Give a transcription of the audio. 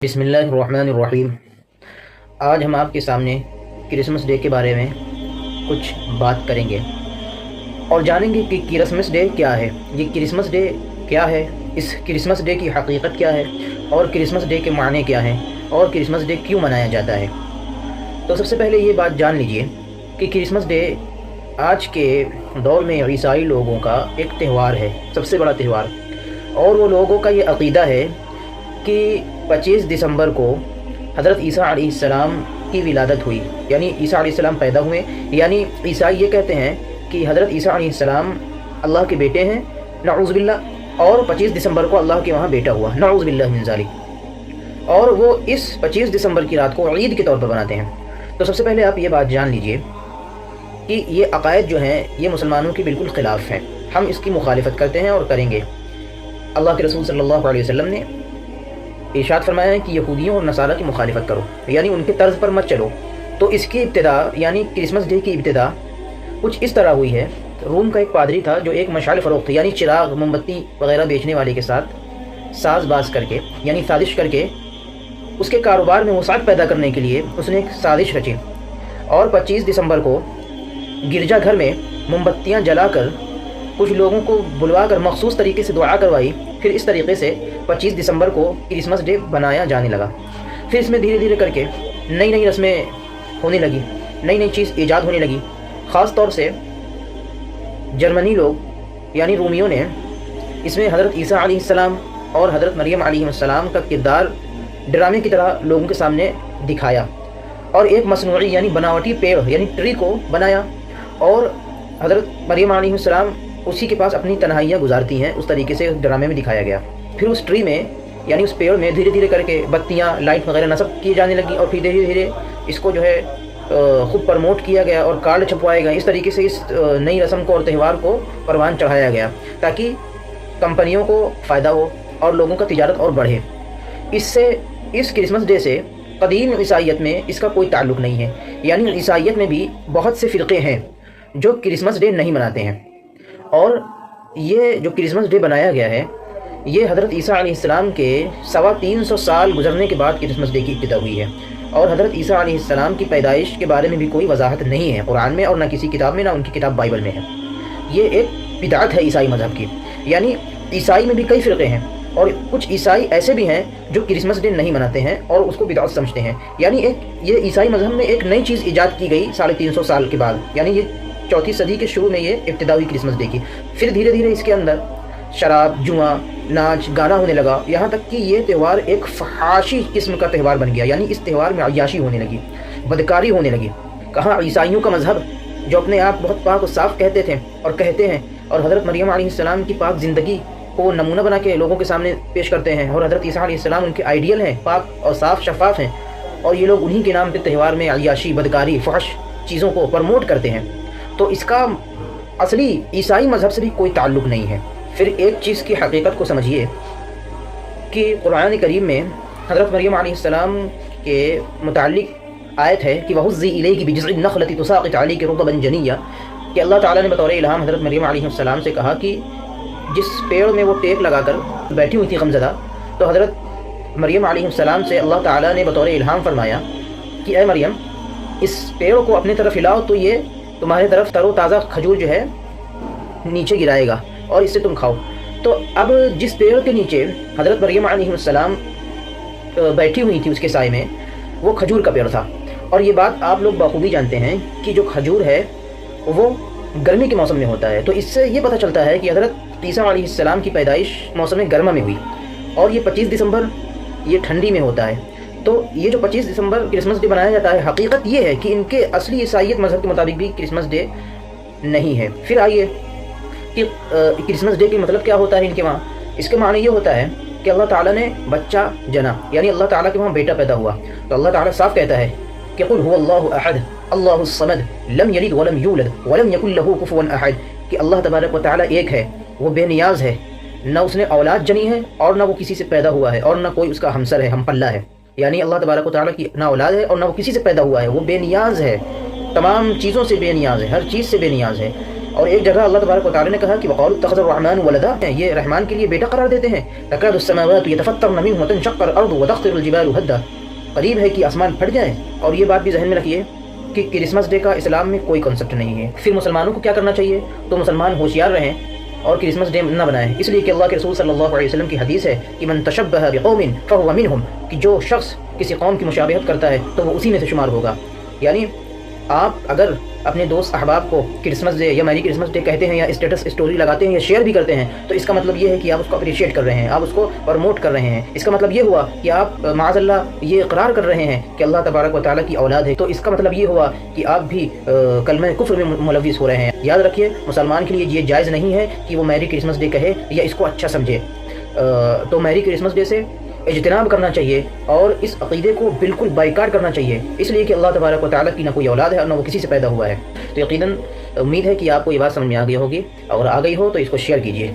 बिस्मिल्लाहिर्रहमानिर्रहीम। आज हम आपके सामने क्रिसमस डे के बारे में कुछ बात करेंगे और जानेंगे कि क्रिसमस डे क्या है, ये क्रिसमस डे क्या है, इस क्रिसमस डे की हकीकत क्या है और क्रिसमस डे के माने क्या हैं और क्रिसमस डे क्यों मनाया जाता है। तो सबसे पहले ये बात जान लीजिए कि क्रिसमस डे आज के दौर में ईसाई लोगों का एक त्यौहार है, सबसे बड़ा त्यौहार। और वो लोगों का ये अक़ीदा है कि 25 दिसंबर को हज़रत ईसा अलैहिस्सलाम की विलादत हुई, यानी ईसा अलैहिस्सलाम पैदा हुए। यानी ईसाई ये कहते हैं कि हज़रत ईसा अलैहिस्सलाम अल्लाह के बेटे हैं, नऊज़ बिल्लाह, और 25 दिसंबर को अल्लाह के वहाँ बेटा हुआ, नऊज़ बिल्लाह मिन ज़ालिक। और वो इस 25 दिसंबर की रात को ईद के तौर पर बनाते हैं। तो सबसे पहले आप ये बात जान लीजिए कि ये अक़ायद जो हैं ये मुसलमानों की बिल्कुल ख़िलाफ़ हैं, हम इसकी मुखालिफत करते हैं और करेंगे। अल्लाह के रसूल सल्लल्लाहु अलैहि वसल्लम ने इरशाद फरमाया है कि यहूदियों और नसारा की मुखालिफत करो, यानी उनके तर्ज पर मत चलो। तो इसकी इब्तिदा यानी क्रिसमस डे की इब्तिदा कुछ इस तरह हुई है। रोम का एक पादरी था जो एक मशाल फ़रोख्त यानी चिराग मोमबत्ती वगैरह बेचने वाले के साथ साजबाज करके यानी साजिश करके उसके कारोबार में वसात पैदा करने के लिए उसने एक साजिश रची और 25 दिसंबर को गिरजा घर में मोमबत्तियाँ जलाकर कुछ लोगों को बुलवा कर मखसूस तरीके से दुआ करवाई। फिर इस तरीके से 25 दिसंबर को क्रिसमस डे बनाया जाने लगा। फिर इसमें धीरे धीरे करके नई नई रस्में होने लगी, नई नई चीज़ ईजाद होने लगी। ख़ास तौर से जर्मनी लोग यानी रोमियों ने इसमें हज़रत ईसा अलैहिस्सलाम और हज़रत मरियम अलैहिस्सलाम का किरदार ड्रामे की तरह लोगों के सामने दिखाया और एक मसनूई यानी बनावटी पेड़ यानी ट्री को बनाया और हज़रत मरियम अलैहिस्सलाम उसी के पास अपनी तन्हाइयाँ गुजारती हैं, उस तरीके से ड्रामे में दिखाया गया। फिर उस ट्री में यानी उस पेड़ में धीरे धीरे करके बत्तियाँ, लाइट वगैरह नस्ब की जाने लगी और फिर धीरे धीरे इसको जो है ख़ुद प्रमोट किया गया और कार्ड छपवाए गए। इस तरीके से इस नई रस्म को और त्यौहार को परवान चढ़ाया गया ताकि कंपनियों को फ़ायदा हो और लोगों का तिजारत और बढ़े। इससे इस क्रिसमस डे से कदीम ईसाइयत में इसका कोई ताल्लुक़ नहीं है, यानी ईसाइयत में भी बहुत से फ़िरक़े हैं जो क्रिसमस डे नहीं मनाते हैं। और ये जो क्रिसमस डे बनाया गया है ये हज़रत ईसा अलैहिस्सलाम के 350 साल गुजरने के बाद क्रिसमस डे की इब्तिदा हुई है। और हज़रत ईसा अलैहिस्सलाम की पैदाइश के बारे में भी कोई वजाहत नहीं है कुरान में और ना किसी किताब में, ना उनकी किताब बाइबल में है। ये एक बिदअत है ईसाई मज़हब की। यानी ईसाई में भी कई फ़िरक़े हैं और कुछ ईसाई ऐसे भी हैं जो क्रिसमस डे नहीं मनाते हैं और उसको बिदअत समझते हैं। यानी ये ईसाई मज़हब में एक नई चीज़ ईजाद की गई 350 साल के बाद, यानी ये 4वीं सदी के शुरू में ये इब्तिदा हुई क्रिसमस डे की। फिर धीरे धीरे इसके अंदर शराब, जुआ, नाच, गाना होने लगा, यहाँ तक कि ये त्यौहार एक फहाशी किस्म का त्यौहार बन गया। यानी इस त्यौहार में अय्याशी होने लगी, बदकारी होने लगी। कहाँ ईसाइयों का मज़हब जो अपने आप बहुत पाक और साफ़ कहते थे और कहते हैं और हज़रत मरियम अलैहिस्सलाम की पाक ज़िंदगी को नमूना बना के लोगों के सामने पेश करते हैं और हज़रत ईसा अलैहिस्सलाम उनके आइडियल हैं, पाक और साफ़ शफाफ हैं, और ये लोग उन्हीं के नाम पर त्यौहार में अय्याशी, बदकारी, फहश चीज़ों को प्रमोट करते हैं। तो इसका असली ईसाई मज़हब से भी कोई ताल्लुक़ नहीं है। फिर एक चीज़ की हकीकत को समझिए कि कुरान करीम में हज़रत मरियम अलैहिस्सलाम के मुताल्लिक़ आयत है कि वहुज़्ज़ी इलैकी बिजज़िन नख़लति तुसाक़ित अलैकी रुतबन जनिय्या, कि अल्लाह ताला ने बतौर इल्हाम हज़रत मरियम अलैहिस्सलाम से कहा कि जिस पेड़ में वो टेक लगाकर बैठी हुई थी गमज़दा, तो हज़रत मरियम अलैहिस्सलाम से अल्लाह ताला ने बतौर इल्हाम फरमाया कि ऐ मरियम, इस पेड़ को अपनी तरफ हिलाओ तो ये तुम्हारी तरफ तरोताज़ा खजूर जो है नीचे गिराएगा और इससे तुम खाओ। तो अब जिस पेड़ के नीचे हज़रत मरियम अलैहिस्सलाम बैठी हुई थी उसके साए में वो खजूर का पेड़ था। और ये बात आप लोग बखूबी जानते हैं कि जो खजूर है वो गर्मी के मौसम में होता है। तो इससे ये पता चलता है कि हज़रत ईसा अलैहिस्सलाम की पैदाइश मौसम गर्मा में हुई और ये 25 दिसंबर ये ठंडी में होता है। तो ये जो 25 दिसंबर क्रिसमस डे बनाया जाता है, हकीकत ये है कि इनके असली ईसाइयत मज़हब के मुताबिक भी क्रिसमस डे नहीं है। फिर आइए कि क्रिसमस डे का मतलब क्या होता है इनके वहाँ। इसके माने ये होता है कि अल्लाह ताला ने बच्चा जना, यानी अल्लाह ताला के वहाँ बेटा पैदा हुआ। तो अल्लाह ताला साफ कहता है कि कुल हुवल्लाहु अहद अल्लाहुस समद लम यलिद वलम यूलद वलम यकुल लहू कुफुवन अहद, कि अल्लाह तबारक व तआला एक है, वो बेनियाज है, न उसने औलाद जनी है और न वो किसी से पैदा हुआ है और न कोई उसका हमसर है, हम पल्ला है। यानी अल्लाह तबारक व तआला की ना औलाद है और ना वो किसी से पैदा हुआ है, वो बेनियाज है, तमाम चीज़ों से बेनियाज है, हर चीज़ से बेनियाज है। اور ایک جگہ اللہ تبارک و تعالی نے کہا کہ وقالوا اتخذ الرحمن ولدا، یہ رحمان کے لیے بیٹا قرار دیتے ہیں. تکاد السماوات يتفطرن منه وتنشق الارض وتخر الجبال هدا، قریب ہے کہ آسمان پھٹ جائیں. اور یہ بات بھی ذہن میں رکھیے کہ کرسمس ڈے کا اسلام میں کوئی کنسپٹ نہیں ہے. پھر مسلمانوں کو کیا کرنا چاہیے؟ تو مسلمان ہوشیار رہیں اور کرسمس ڈے نہ بنائیں، اس لیے کہ اللہ کے رسول صلی اللہ علیہ وسلم کی حدیث ہے کہ من تشبہ بقوم فهو منهم، کہ جو شخص کسی قوم کی مشابہت کرتا ہے تو وہ اسی میں سے شمار ہوگا. یعنی آپ اگر اپنے دوست احباب کو کرسمس ڈے یا میری کرسمس ڈے کہتے ہیں یا اسٹیٹس اسٹوری لگاتے ہیں یا شیئر بھی کرتے ہیں، تو اس کا مطلب یہ ہے کہ آپ اس کو اپریشیٹ کر رہے ہیں، آپ اس کو پروموٹ کر رہے ہیں. اس کا مطلب یہ ہوا کہ آپ معاذ اللہ یہ اقرار کر رہے ہیں کہ اللہ تبارک و تعالیٰ کی اولاد ہے. تو اس کا مطلب یہ ہوا کہ آپ بھی کلمہ کفر میں ملوث ہو رہے ہیں. یاد رکھیے مسلمان کے لیے یہ جائز نہیں ہے کہ وہ میری کرسمس ڈے کہے یا اس کو اچھا سمجھے. تو میری کرسمس ڈے سے اجتناب کرنا چاہیے اور اس عقیدے کو بالکل بائیکاٹ کرنا چاہیے، اس لیے کہ اللہ تبارک و تعالیٰ کی نہ کوئی اولاد ہے اور نہ وہ کسی سے پیدا ہوا ہے. تو یقیناً امید ہے کہ آپ کو یہ بات سمجھ میں آ گئی ہوگی، اور آ گئی ہو تو اس کو شیئر کیجیے.